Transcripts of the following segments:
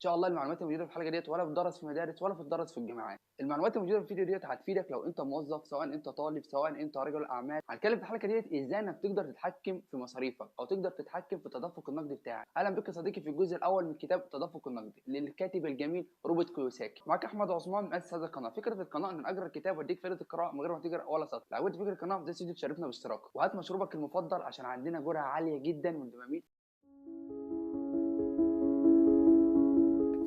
شاء الله المعلومات الموجوده في الحلقه ديت ولا بتدرس في مدارس ولا بتدرس في الجامعات. المعلومات الموجوده في الفيديو ديت هتفيدك لو انت موظف، سواء انت طالب، سواء انت رجل اعمال. هنتكلم في الحلقه ديت ازاي انك تقدر تتحكم في مصاريفك او تقدر تتحكم في التدفق النقدي بتاعك. اهلا بك يا صديقي في الجزء الاول من كتاب التدفق النقدي للكاتب الجميل روبرت كيوساكي. معاك احمد عثمان مؤسس هذا القناه. فكره القناه ان اقرا الكتاب واديك فائده القراءه من غير ما تقرا ولا سطر. لو عجبتك فكره القناه ما تنساش تشتركنا باشتراك وهات مشروبك المفضل عشان عندنا جرعه عاليه جدا من الدوبامين.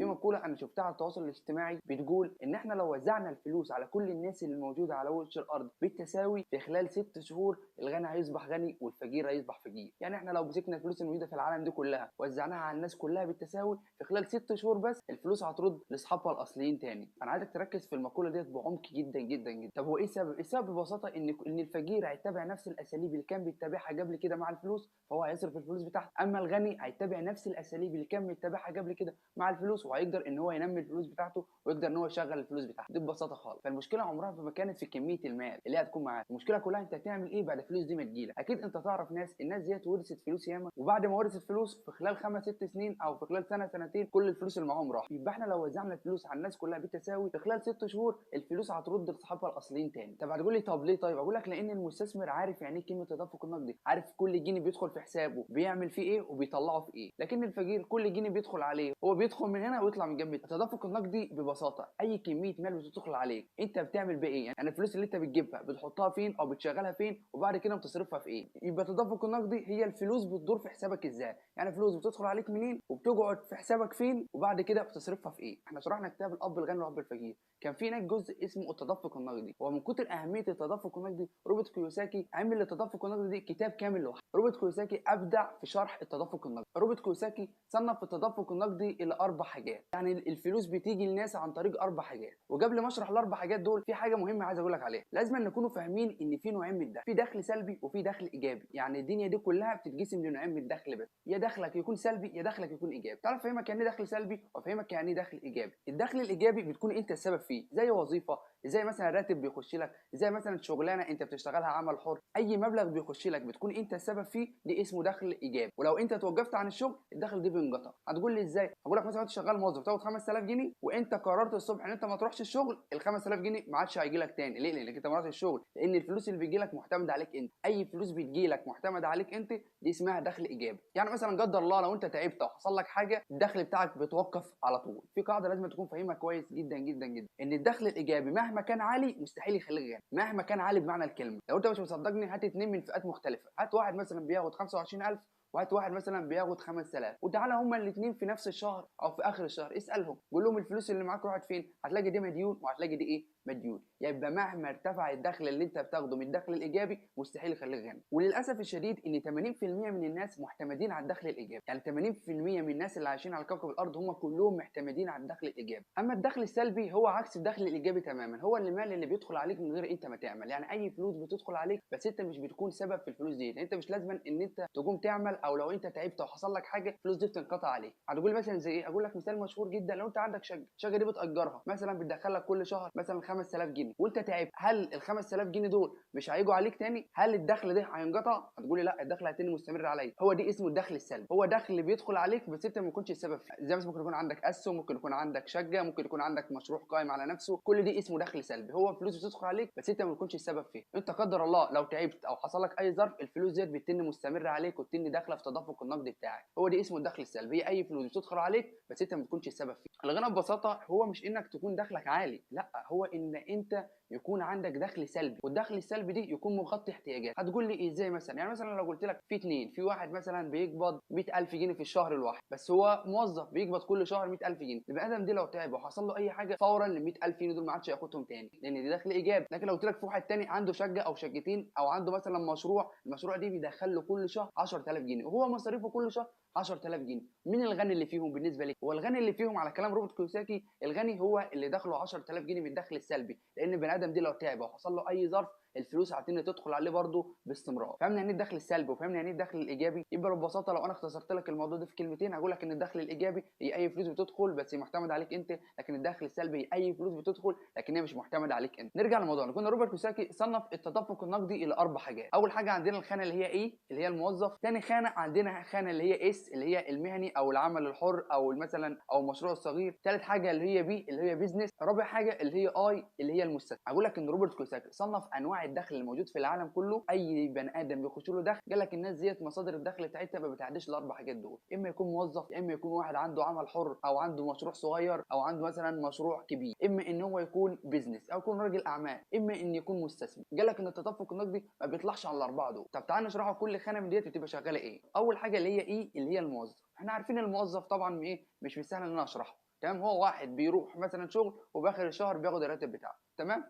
في مقولة أنا شفتها على التواصل الاجتماعي بتقول إن إحنا لو وزعنا الفلوس على كل الناس اللي موجودة على وش الأرض بالتساوي في خلال 6 شهور الغني هيصبح غني والفقير هيصبح فقير. يعني إحنا لو مسكنا الفلوس الموجودة في العالم دي كلها وزعناها على الناس كلها بالتساوي في خلال 6 شهور بس الفلوس هترد لأصحابها الأصليين تاني. أنا عايزك تركز في المقولة ديت بعمق جدا جدا جدا. طب هو إيه السبب؟ السبب ببساطة إن الفقير هيتبع نفس الأساليب اللي كان بيتبعها قبل كده مع الفلوس فهو هيصرف الفلوس بتاعته، أما الغني هيتبع نفس الأساليب اللي كان بيتبعها قبل كده مع الفلوس وهيقدر ان هو ينمي الفلوس بتاعته ويقدر ان هو يشغل الفلوس بتاعته. دي ببساطه خالص. فالمشكله عمرها ما كانت في كميه المال اللي هتكون معاك، المشكله كلها انت هتعمل ايه بعد الفلوس دي ما تجيلك. اكيد انت تعرف الناس ديت ورثت فلوس ياما، وبعد ما ورثت فلوس في خلال 5 6 سنين او في خلال سنه سنتين كل الفلوس اللي معاهم راح. يبقى احنا لو وزعنا الفلوس على الناس كلها بالتساوي في خلال 6 شهور الفلوس هترد لاصحابها الاصليين تاني. طب هتقول لي طب ليه؟ طيب اقول لك لان المستثمر عارف يعني ايه كلمه تدفق النقدي، عارف كل جنيه بيدخل في حسابه بيعمل فيه ايه وبيطلعه في ايه. لكن الفقير كل جنيه بيدخل عليه هو بيدخل من هنا ويطلع من جنب. التدفق النقدي ببساطه اي كميه مال بتدخل عليك انت بتعمل بيه ايه، يعني الفلوس اللي انت بتجيبها بتحطها فين او بتشغلها فين وبعد كده بتصرفها في ايه. يبقى التدفق النقدي هي الفلوس بتدور في حسابك ازاي، يعني فلوس بتدخل عليك منين وبتقعد في حسابك فين وبعد كده بتصرفها في ايه. احنا شرحنا كتاب الاب الغني والاب الفقير، كان في هناك جزء اسمه التدفق النقدي. ومن كتر اهميه التدفق النقدي روبرت كيوساكي عمل للتدفق النقدي دي كتاب كامل لوحده. روبرت كيوساكي ابدع في شرح التدفق النقدي. روبرت كيوساكي صنف التدفق النقدي الى 4 حاجات، يعني الفلوس بتيجي للناس عن طريق 4 حاجات. وقبل ما اشرح ال4 حاجات دول في حاجه مهمه عايز اقول لك عليها. لازم نكونوا فاهمين ان في نوعين من الدخل، في دخل سلبي وفي دخل ايجابي. يعني الدنيا دي كلها بتتقسم لنوعين من الدخل بس، يا دخلك يكون سلبي يا دخلك يكون ايجابي. تعرف افهمك يعني ايه دخل سلبي وافهمك يعني ايه دخل ايجابي. الدخل الايجابي بتكون انت السبب فيه، زي وظيفه، زي مثلا راتب بيخش لك، زي مثلا شغلانه انت بتشتغلها عمل حر، اي مبلغ بيخش لك بتكون انت السبب فيه، دي اسمه دخل ايجابي. ولو انت توقفت عن الشغل الدخل ده بينقطع. هتقول لي ازاي؟ هقول لك مثلا انت شغال موظف تاخد 5000 جنيه وانت قررت الصبح ان انت ما تروحش الشغل، ال 5000 جنيه ما عادش هيجي لك تاني. ليه؟ لانك انت ما رحتش الشغل. لان الفلوس اللي بيجي لك معتمده عليك انت، اي فلوس بتجي لك معتمده عليك انت دي اسمها دخل ايجابي. يعني مثلا قدر الله لو انت تعبت او حصل لك حاجه الدخل بتاعك بيتوقف على طول. في قاعده لازم تكون فاهمها كويس جدا جدا جدا، ان الدخل الايجابي مهما كان عالي مستحيل يخليك غني. مهما كان عالي بمعنى الكلمه. لو انت مش مصدقني هات اتنين من فئات مختلفه، هات واحد مثلا بياخد 25000 وهات واحد مثلا بياخد 5000 وتعالى هما الاثنين في نفس الشهر او في اخر الشهر اسالهم قول لهم الفلوس اللي معاك راحت فين، هتلاقي دي مديون وهتلاقي دي ايه مديون. يبقى مهما ارتفع الدخل اللي انت بتاخده من الدخل الايجابي مستحيل يخليك غني. وللاسف الشديد ان 80% من الناس معتمدين على الدخل الايجابي، يعني 80% من الناس اللي عايشين على كوكب الارض هم كلهم معتمدين على الدخل الايجابي. اما الدخل السلبي هو عكس الدخل الايجابي تماما، هو المال اللي بيدخل عليك من غير انت ما تعمل. يعني اي فلوس بتدخل عليك بس انت مش بتكون سبب في الفلوس دي، يعني انت مش لازم ان انت تقوم تعمل، او لو انت تعبت او حصل لك حاجه الفلوس دي بتنقطع عليك. هتقول مثلا زي ايه؟ اقول لك مثال مشهور جدا. لو انت عندك شقه دي بتاجرها مثلا بتدخل لك كل شهر مثلا 5000 جنيه وانت تعبت، هل ال 5000 جنيه دول مش هيجوا عليك تاني؟ هل الدخل ده هينقطع؟ هتقول لي لا الدخل هيتني مستمر عليا. هو دي اسمه الدخل السلبي، هو دخل بيدخل عليك بس انت ما تكونش السبب فيه. زي مثلا ممكن يكون عندك اسهم، ممكن يكون عندك شقه، ممكن يكون عندك مشروع قائم على نفسه، كل دي اسمه دخل سلبي. هو فلوس بتدخل عليك بس انت ما تكونش السبب فيه. انت قدر الله لو تعبت او حصل لك اي ظرف الفلوس ديت بتتني مستمره عليك وبتتني داخله في تدفق النقدي بتاعك. هو دي اسمه الدخل السلبي، هي اي فلوس بتدخل عليك بس انت ما تكونش السبب فيه. الغنى ببساطه هو مش انك تكون دخلك عالي، لا هو ان انت يكون عندك دخل سلبي، والدخل السلبي دي يكون مغطي احتياجات. هتقول لي ازاي مثلا؟ يعني مثلا لو قلت لك في اتنين، في واحد مثلا بيقبض 100000 جنيه في الشهر الواحد بس هو موظف بيقبض كل شهر 100000 جنيه، البني ادم دي لو تعب وحصل له اي حاجه فورا ال 100000 جنيه دول ما عادش ياخدهم تاني لان دي دخل ايجابي. لكن لو قلت لك في واحد تاني عنده شقه او شقتين او عنده مثلا مشروع، المشروع دي بيدخل له كل شهر 10000 جنيه وهو مصاريفه كل شهر 10000 جنيه، مين الغني اللي فيهم بالنسبه لي؟ هو الغني اللي فيهم على كلام روبرت كيوساكي الغني هو اللي دخله 10000 جنيه من الدخل السلبي، لان البني ادم دي لو تعب او حصل له اي ظرف الفلوس هتبتدي تدخل عليه برده باستمرار. فهمنا يعني ايه الدخل السلبي وفهمنا يعني ايه الدخل الايجابي. يبقى ببساطه لو انا اختصرت لك الموضوع ده في كلمتين هقول لك ان الدخل الايجابي هي اي فلوس بتدخل بس معتمد عليك انت، لكن الدخل السلبي هي اي فلوس بتدخل لكن هي مش معتمد عليك انت. نرجع لموضوعنا. كنا روبرت كيوساكي صنف التدفق النقدي الى 4 حاجات. اول حاجه عندنا الخانه اللي هي ايه اللي هي الموظف. ثاني خانه عندنا خانه اللي هي اس اللي هي المهني او العمل الحر او مثلا او المشروع الصغير. ثالث حاجه اللي هي بي اللي هي بيزنس. رابع حاجه اللي هي اي اللي هي المستثمر. اقول لك ان روبرت كيوساكي صنف انواع الدخل الموجود في العالم كله. اي بني ادم بيخش له دخل قال لك الناس ديت مصادر الدخل بتاعتها ما بتعديش ال4 حاجات دول. اما يكون موظف، اما يكون واحد عنده عمل حر او عنده مشروع صغير او عنده مثلا مشروع كبير، اما ان هو يكون بيزنس او يكون راجل اعمال، اما ان يكون مستثمر. قال لك ان التدفق النقدي ما بيطلعش على ال4 دول. طب تعال نشرحوا كل خانه من ديت بتبقى شغاله ايه. اول حاجه اللي هي ايه اللي هي الموظف. احنا عارفين الموظف طبعا ايه مش بالسهل ان انا اشرحه. تمام. هو واحد بيروح مثلا شغل وباخر الشهر بياخد الراتب بتاعه. تمام.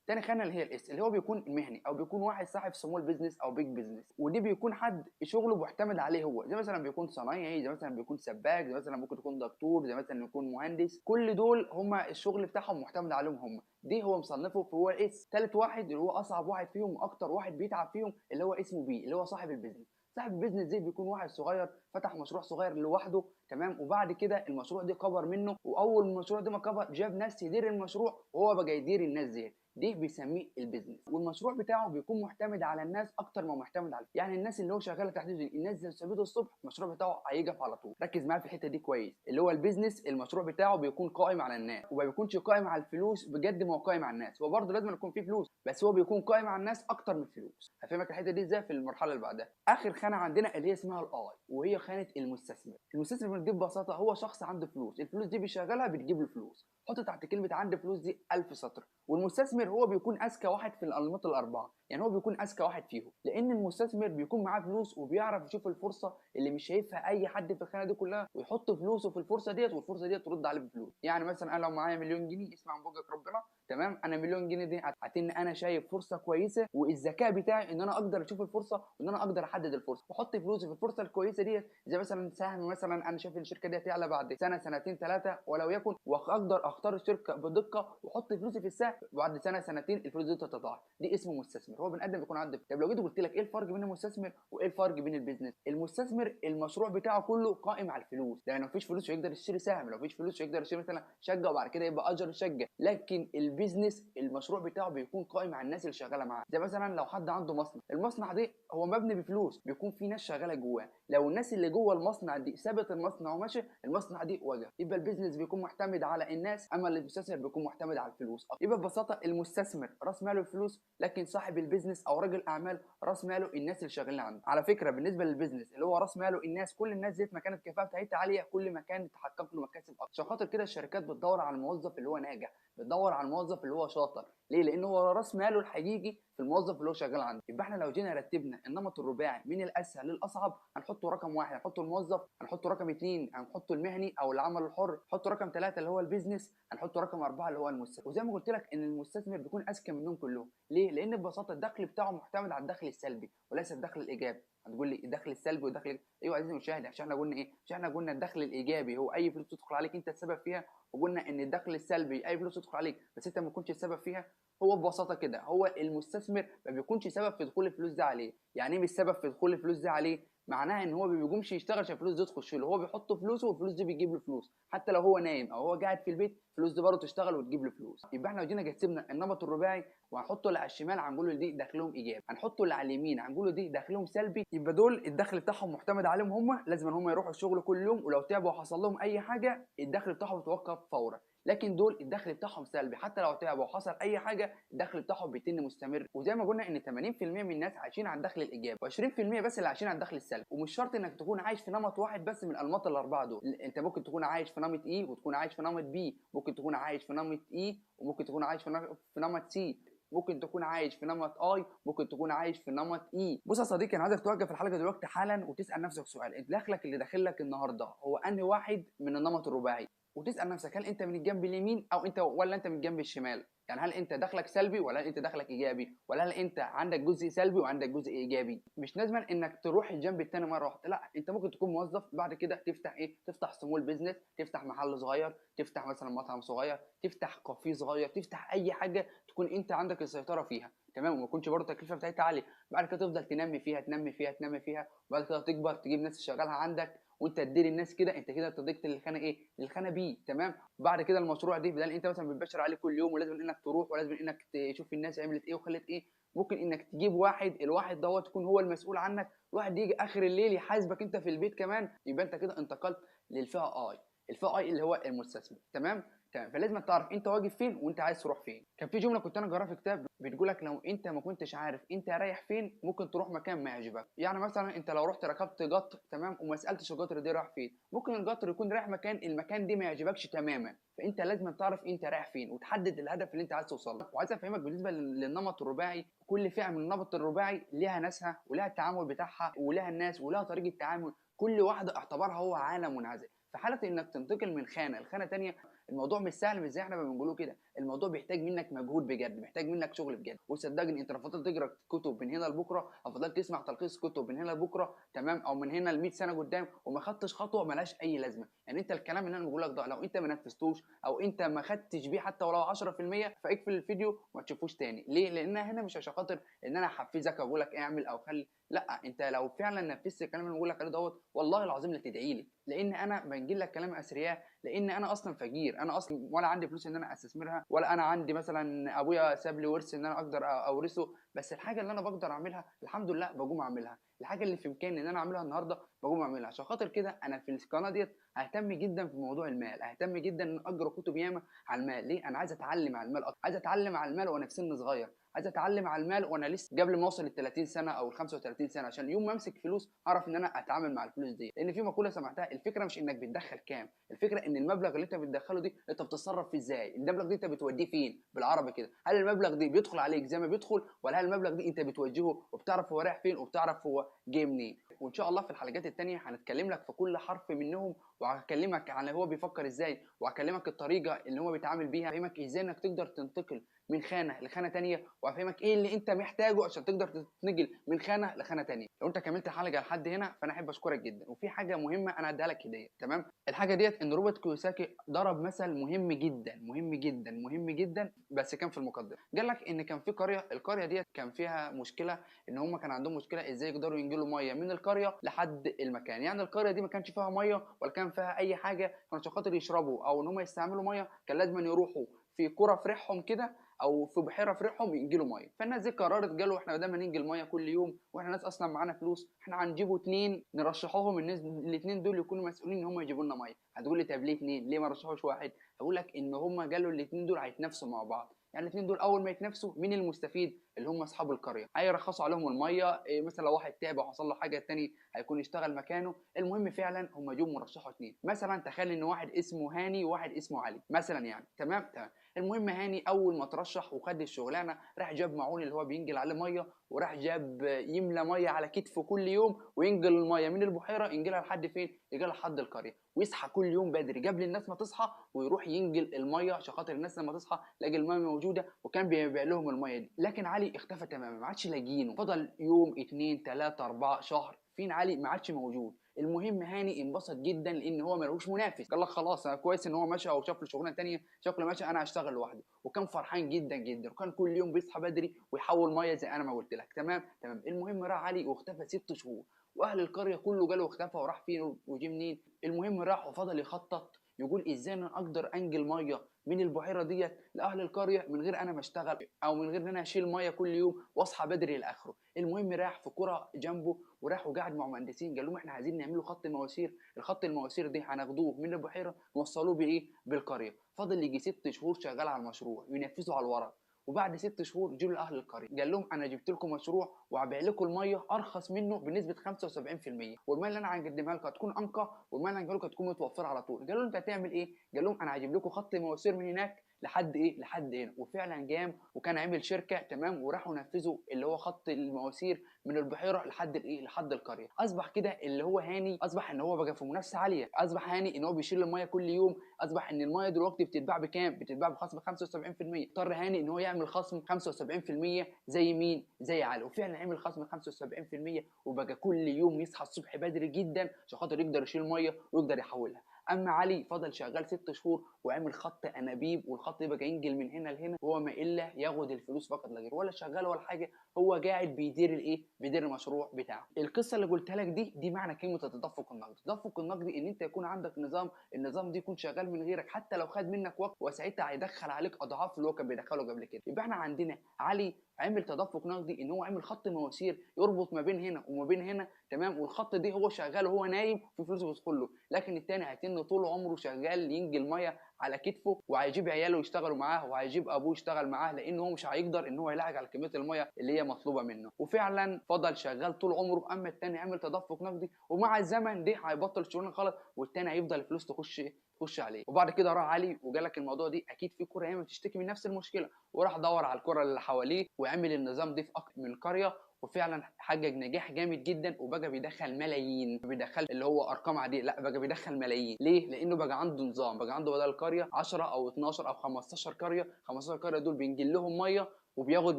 تاني خانه اللي هي الاس اللي هو بيكون المهني او بيكون واحد صاحب سمول بيزنس او بيج بيزنس، ودي بيكون حد شغله معتمد عليه هو، زي مثلا بيكون صنايعي، زي مثلا بيكون سباك، زي مثلا ممكن يكون دكتور، زي مثلا يكون مهندس. كل دول هم الشغل بتاعهم معتمد عليهم هم. دي هو مصنفه في هو اس. ثالث واحد اللي هو اصعب واحد فيهم واكتر واحد بيتعب فيهم اللي هو اسمه بي اللي هو صاحب البيزنس. صاحب البيزنس دي بيكون واحد صغير فتح مشروع صغير لوحده. تمام. وبعد كده المشروع ده كبر منه، واول المشروع ده ما كبر جاب ناس تدير المشروع وهو بقى يدير الناس دي بيسميه البيزنس. والمشروع بتاعه بيكون معتمد على الناس اكتر ما معتمد على يعني الناس اللي هو شغاله تحت ايده. الناس اللي سابته الصبح المشروع بتاعه هيقف على طول. ركز معايا في الحته دي كويس. اللي هو البيزنس المشروع بتاعه بيكون قائم على الناس وما بيكونش قائم على الفلوس بجد ما هو قائم على الناس. هو برضه لازم يكون فيه فلوس بس هو بيكون قائم على الناس اكتر من الفلوس. هفهمك الحته دي ازاي في المرحله اللي بعدها. اخر خانه عندنا اللي هي اسمها الاي وهي خانه المستثمر. المستثمر دي ببساطه هو شخص عنده فلوس، الفلوس دي بيشغلها بتجيب له فلوس. حط تحت كلمه عنده فلوس دي 1000 سطر. والمستثمر هو بيكون اذكى واحد في الانماط الاربعه، يعني هو بيكون اذكى واحد فيهم لان المستثمر بيكون معاه فلوس وبيعرف يشوف الفرصه اللي مش شايفها اي حد في الخانه دي كلها ويحط فلوسه في الفرصه ديت والفرصه ديت ترد عليه بفلوس. يعني مثلا انا لو معايا مليون جنيه اسمع من بوجهك ربنا. تمام. انا مليون جنيه دي هتن انا شايف فرصه كويسه والذكاء بتاعي ان انا اقدر اشوف الفرصه وان انا اقدر احدد الفرصه واحط فلوسي في الفرصه الكويسه ديت. زي مثلا سهم مثلا انا شايف الشركه دي هتعلى بعد سنه سنتين ثلاثه ولو يكن، واقدر اختار الشركه بدقه واحط فلوسي في السهم بعد سنه سنتين الفلوس دي تتضاعف. دي اسمه مستثمر. هو بني ادم بيكون عنده. طب لو جيت قلت لك ايه الفرق بين المستثمر وايه الفرق بين البيزنس. المستثمر المشروع بتاعه كله قائم على الفلوس، يعني لو مفيش فلوس مش هيقدر يشتري سهم، لو مفيش فلوس مش هيقدر يشتري مثلا شقه وبعد كده يبقى اجر شقه. لكن البيزنس المشروع بتاعه بيكون قائم على الناس اللي شغاله معاه. زي مثلا لو حد عنده مصنع، المصنع ده هو مبني بفلوس بيكون في ناس شغاله جواه. لو الناس اللي جوه المصنع دي سابت المصنع وماشي المصنع دي وقف. يبقى البيزنس بيكون معتمد على الناس اما المستثمر بيكون معتمد على الفلوس. يبقى ببساطه المستثمر راس ماله الفلوس لكن صاحب البيزنس او راجل اعمال راس ماله الناس اللي شغالين عنده. على فكره بالنسبه للبيزنس اللي هو راس ماله الناس، كل الناس ديت ما كانت الكفاءه بتاعتها عاليه كل ما كانت تحقق له مكاسب اكتر. عشان خاطر كده الشركات بتدور على الموظف اللي هو ناجح، بتدور على الموظف اللي هو شاطر. ليه؟ لان هو راس ماله الحقيقي في الموظف اللي هو شغال عنده. يبقى احنا لو جينا رتبنا النمط الرباعي من الاسهل للاصعب هنحطه رقم 1 هنحطه الموظف، هنحطه رقم 2 هنحطه المهني او العمل الحر، هنحطه رقم 3 اللي هو البيزنس، هنحطه رقم 4 اللي هو المستثمر. وزي ما قلت لك ان المستثمر بيكون اذكى منهم كلهم. ليه؟ لان ببساطه الدخل بتاعه معتمد على الدخل السلبي وليس الدخل الايجابي. هتقول لي الدخل السلبي والدخل ايوه عزيزي المشاهد، عشان احنا قلنا ايه؟ عشان احنا قلنا الدخل الايجابي هو اي فلوس تدخل عليك انت السبب فيها، وقلنا ان الدخل السلبي اي فلوس تدخل عليك بس انت ما تكونش السبب فيها. هو ببساطه كده هو المستثمر ما بيكونش سبب في دخول الفلوس دي عليه. يعني ايه مش سبب في دخول الفلوس دي عليه؟ معناها ان هو ما بيقومش يشتغل عشان الفلوس دي تخش له، هو بيحط فلوسه والفلوس دي بتجيب له فلوس. حتى لو هو نايم او هو قاعد في البيت الفلوس دي برضه تشتغل وتجيب له فلوس. يبقى احنا لو جينا قسمنا النمط الرباعي وهنحطه اللي على الشمال هنقول له دي دخلهم ايجابي، هنحطه اللي على اليمين هنقول له دي دخلهم سلبي. يبقى دول الدخل بتاعهم معتمد عليهم هم، لازم هم يروحوا الشغل كل يوم ولو تعبوا وحصل لهم اي حاجه الدخل بتاعهم يتوقف فورا. لكن دول الدخل بتاعهم سلبي، حتى لو تعبوا وحصل اي حاجه الدخل بتاعهم بيتم مستمر. وزي ما قلنا ان 80% من الناس عايشين على الدخل الايجابي و20% بس اللي عايشين على الدخل السلبي. ومش شرط انك تكون عايش في نمط واحد بس من الانماط الاربعه دول. انت ممكن تكون عايش في نمط اي وتكون عايش في نمط بي، ممكن تكون عايش في نمط اي وممكن تكون عايش في نمط سي، ممكن تكون عايش في نمط اي، ممكن تكون عايش في نمط اي. بص يا صديقي انا عايزك توقف الحلقه دلوقتي حالا وتسال نفسك سؤال. انت دخلك اللي داخل لك النهارده هو انهي واحد من النمط الرباعي؟ وتسال نفسك هل انت من الجنب اليمين او انت ولا انت من الجنب الشمال؟ يعني هل انت دخلك سلبي ولا هل انت دخلك ايجابي ولا هل انت عندك جزء سلبي وعندك جزء ايجابي؟ مش لازم انك تروح الجنب الثاني مره واحده، لا انت ممكن تكون موظف بعد كده تفتح ايه؟ تفتح سمول بيزنس، تفتح محل صغير، تفتح مثلا مطعم صغير، تفتح كافيه صغير، تفتح اي حاجه تكون انت عندك السيطره فيها. تمام، وما يكونش برضه التكلفه بتاعتها عاليه. بعد كده تفضل تنمي فيها تنمي فيها تنمي فيها، وبعد كده تكبر تجيب ناس تشغلها عندك وانت تدير الناس كده، انت كده ابتديت للخانه ايه؟ للخانه بي. تمام. بعد كده المشروع دي بدل انت مثلا بتبشر عليه كل يوم ولازم انك تروح ولازم انك تشوف الناس عملت ايه وخلت ايه، ممكن انك تجيب واحد، الواحد دوت يكون هو المسؤول عنك، واحد يجي اخر الليل يحاسبك انت في البيت كمان، يبقى انت كده انتقلت للفئه اي. الفئه اي اللي هو المستثمر. تمام. تمام. فلازم تعرف انت واقف فين وانت عايز تروح فين. كان في جمله كنت انا قراها في كتاب بتقول لك لو انت ما كنتش عارف انت رايح فين ممكن تروح مكان ما يعجبك. يعني مثلا انت لو رحت ركبت قطر، تمام، وما سالتش القطر ده رايح فين، ممكن القطر يكون رايح مكان، المكان ده ما يعجبكش تماما. فانت لازم تعرف انت رايح فين وتحدد الهدف اللي انت عايز توصل له. وعايز افهمك بالنسبه للنمط الرباعي، كل فئه من النمط الرباعي ليها ناسها ولها التعامل بتاعها ولها الناس ولها طريقه تعامل، كل واحده اعتبرها هو عالم منعزل. في حاله انك تنتقل من خانه لخانه ثانيه، الموضوع مش سهل مش زي احنا ما بنقوله كده، الموضوع بيحتاج منك مجهود بجد، محتاج منك شغل بجد. وصدقني انت لو فضلت تقرا كتب من هنا لبكره او فضلت تسمع تلخيص كتب من هنا لبكره، تمام، او من هنا ل 100 سنه قدام وما خدتش خطوه ملهاش اي لازمه. يعني انت الكلام اللي انا بقول لك ده لو انت ما نفذتوش او انت ما خدتش بيه حتى ولو 10%، فاقفل الفيديو وما تشوفوش تاني. ليه؟ لان هنا مش عشان خاطر ان انا احفزك واقول لك اعمل او خلي، لا، انت لو فعلا نفذت الكلام اللي بقول لك عليه دوت والله العظيم لا تدعي لي، لان انا بنجيب لك كلام اثرياء، لان انا اصلا فقير، انا اصلا ولا عندي فلوس ان انا استثمرها، ولا انا عندي مثلا ابويا ساب لي ورث ان انا اقدر اورثه. بس الحاجه اللي انا بقدر اعملها الحمد لله بقوم اعملها، الحاجه اللي في امكاني ان انا اعملها النهارده بقوم اعملها. عشان خاطر كده انا في القناه ديت ههتم جدا في موضوع المال، ههتم جدا ان اقرا كتب ياما على المال. ليه؟ انا عايز اتعلم على المال اكتر، عايز اتعلم على المال وانا في سن صغير، عايز اتعلم على المال وانا لسه قبل ما اوصل ل 30 سنه او ال 35 سنه، عشان يوم ما امسك فلوس اعرف ان انا اتعامل مع الفلوس دي. لان في مقوله سمعتها، الفكره مش انك بتدخل كام، الفكره ان المبلغ اللي انت بتدخله دي انت بتتصرف فيه ازاي، المبلغ دي انت بتوديه فين بالعربي كده، هل المبلغ دي بيدخل عليك زي ما بيدخل، ولا هل المبلغ دي انت بتوجهه وبتعرف هو رايح فين وبتعرف هو جاي منين. وان شاء الله في الحلقات التانية هنتكلم لك في كل حرف منهم، وهكلمك عن هو بيفكر ازاي، وهكلمك الطريقه اللي هو بيتعامل بيها، هفهمك ازاي انك تقدر تنتقل من خانه لخانه تانية، وهفهمك ايه اللي انت محتاجه عشان تقدر تتنقل من خانه لخانه تانية. لو انت كملت الحلقه لحد هنا فانا احب اشكرك جدا. وفي حاجه مهمه انا هديها لك هديه، تمام؟ الحاجه ديت ان روبرت كيوساكي ضرب مثل مهم جدا مهم جدا مهم جدا، بس كان في المقدمه قال لك ان كان في قريه، القريه ديت كان فيها مشكله، ان هم كان عندهم مشكله ازاي يقدروا ينقلوا ميه من القريه لحد المكان. يعني القريه دي ما كانش فيها ميه ولا كان فيها اي حاجه، كانوا عشان خاطر يشربوا او ان هم يستعملوا ميه كان لازم يروحوا في قرى في ريحهم كده او في بحيره في ريحهم ينجلوا ميه. فالناس دي قررت قالوا احنا بدل ما ننجل ميه كل يوم واحنا ناس اصلا معانا فلوس، احنا هنجيبوا اتنين نرشحوهم، الناس الاثنين دول يكونوا مسؤولين ان هم يجيبوا لنا ميه. هتقول لي طب ليه اتنين؟ ليه ما رشحوش واحد؟ هقول لك ان هم قالوا الاثنين دول هيتنافسوا مع بعض. يعني الاثنين دول اول ما يتنافسوا مين المستفيد؟ اللي هم اصحاب القريه، هيرخصوا عليهم الميه، إيه مثلا لو واحد تعب وحصل له حاجه الثاني هيكون يشتغل مكانه. المهم فعلا هم جم مرشحوا اثنين، مثلا تخيل ان واحد اسمه هاني وواحد اسمه علي مثلا، يعني تمام تمام. المهم هاني اول ما ترشح وخد الشغلانه راح جاب معون اللي هو بينقل عليه ميه، وراح جاب يملى ميه على كتفه كل يوم وينقل الميه من البحيره ينقلها لحد فين؟ ينقلها لحد القريه، ويصحى كل يوم بدري قبل الناس ما تصحى ويروح ينقل الميه عشان خاطر الناس لما تصحى تلاقي الميه موجوده، وكان بيبيع لهم الميه دي. لكن علي اختفى تماما، ما عادش لاقيينه، فضل يوم اتنين تلاته اربعه شهر فين علي؟ ما عادش موجود. المهم هاني انبسط جدا لان هو ملوش منافس، قال لك خلاص انا كويس ان هو مشى او شاف له شغلانه ثانيه، شكله مشى انا هشتغل لوحدي. وكان فرحان جدا جدا، وكان كل يوم بيصحى بدري ويحول ميه زي انا ما قلت لك، تمام تمام. المهم راح علي واختفى 6 شهور، واهل القريه كله قالوا اختفى وراح فين وجي منين. المهم راح وفضل يخطط يقول ازاي انا اقدر انقل ميه من البحيره ديت لاهل القريه من غير انا ما اشتغل او من غير ان انا اشيل ميه كل يوم واصحى بدري لاخره. المهم راح في قرى جنبه وراح وقعد مع مهندسين قال لهم احنا عايزين نعملوا خط مواسير، الخط المواسير دي هناخدوه من البحيره نوصلوه بايه؟ بالقريه. فضل يجي 6 شهور شغال على المشروع ينفذوا على الورق. وبعد 6 شهور جه لاهل القريه قال لهم انا جبت لكم مشروع وهبيع لكم الميه ارخص منه بنسبه 75%، والميه اللي انا هقدمها لكم هتكون انقى، والميه اللي هنجيبها لكم هتكون متوفره على طول. قالوا له انت هتعمل ايه؟ قال لهم انا هجيب لكم خط مواسير من هناك لحد ايه؟ لحد هنا. وفعلا جام وكان عامل شركه، تمام، وراحوا نفذوا اللي هو خط المواسير من البحيره لحد الايه؟ لحد القريه. اصبح كده اللي هو هاني اصبح ان هو بقى في منافسه عاليه، اصبح هاني ان هو بيشيل الميه كل يوم، اصبح ان الميه دلوقتي بتتباع بكام؟ بتتباع بخصم 75%. اضطر هاني ان هو يعمل خصم 75% زي مين؟ زي علي. وفعلا عمل خصم 75%، وبقى كل يوم يصحى الصبح بدري جدا عشان خاطر يقدر يشيل ميه ويقدر يحولها. اما علي فضل شغال 6 شهور وعمل خط انابيب، والخط يبقى ينجل من هنا لهنا، وهو ما الا ياخد الفلوس فقط لا غير، ولا شغال ولا حاجه، هو قاعد بيدير الايه، بيدير المشروع بتاعه. القصه اللي قلتها لك دي معنى كلمه التدفق النقدي. التدفق النقدي ان انت يكون عندك نظام، النظام دي يكون شغال من غيرك حتى لو خد منك وقت، وساعتها هيدخل عليك اضعاف اللي هو كان بيدخله قبل كده. يبقى احنا عندنا علي عمل تدفق نقدي ان هو عمل خط مواسير يربط ما بين هنا وما بين هنا، تمام، والخط دي هو شغال وهو نايم في فلوس بتدخل له. لكن التاني هيتن طول عمره شغال ينجل ميه على كتفه، وهيجيب عياله يشتغلوا معاه، وهيجيب ابوه يشتغل معاه، لان هو مش هيقدر ان هو يلاحق على كميه الميه اللي هي مطلوبه منه. وفعلا فضل شغال طول عمره. اما التاني عمل تدفق نقدي، ومع الزمن دي هيبطل الشغلانه خالص، والتاني هيفضل الفلوس تخش عليه. وبعد كده راح علي وقال لك الموضوع دي اكيد في كره ياما بتشتكي من نفس المشكله، وراح دور على الكره اللي حواليه وعمل النظام ده في اكتر من قريه، وفعلا حقق نجاح جامد جدا، وبقى بيدخل ملايين، بيدخل اللي هو ارقام عاديه، لا بقى بيدخل ملايين. ليه؟ لانه بقى عنده نظام، بقى عنده بدل القريه 10 او 12 او 15 قريه، 15 قريه دول بينجل لهم ميه وبياخد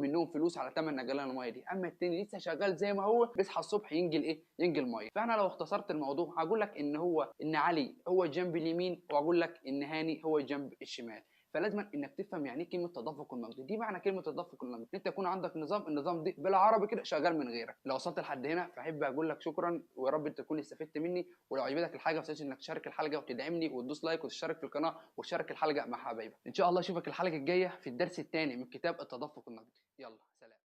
منهم فلوس على ثمن نجلان الميه دي. اما التاني لسه شغال زي ما هو، بيصحى الصبح ينجل ايه، ينجل ميه. فانا لو اختصرت الموضوع هقول لك ان علي هو الجنب اليمين، واقول لك ان هاني هو الجنب الشمال. فلازم انك تفهم يعني ايه كلمه تدفق النقدي. دي معنى كلمه تدفق النقدي، انت يكون عندك نظام، النظام دي بالعربي كده شغال من غيرك. لو وصلت لحد هنا فاحب اقول لك شكرا، ويا رب تكون استفدت مني. ولو عجبتك الحاجه ما تنساش انك تشارك الحلقه وتدعمني وتدوس لايك وتشترك في القناه وتشارك الحلقه مع حبايبك. ان شاء الله اشوفك الحلقه الجايه في الدرس الثاني من كتاب التدفق النقدي. يلا سلام.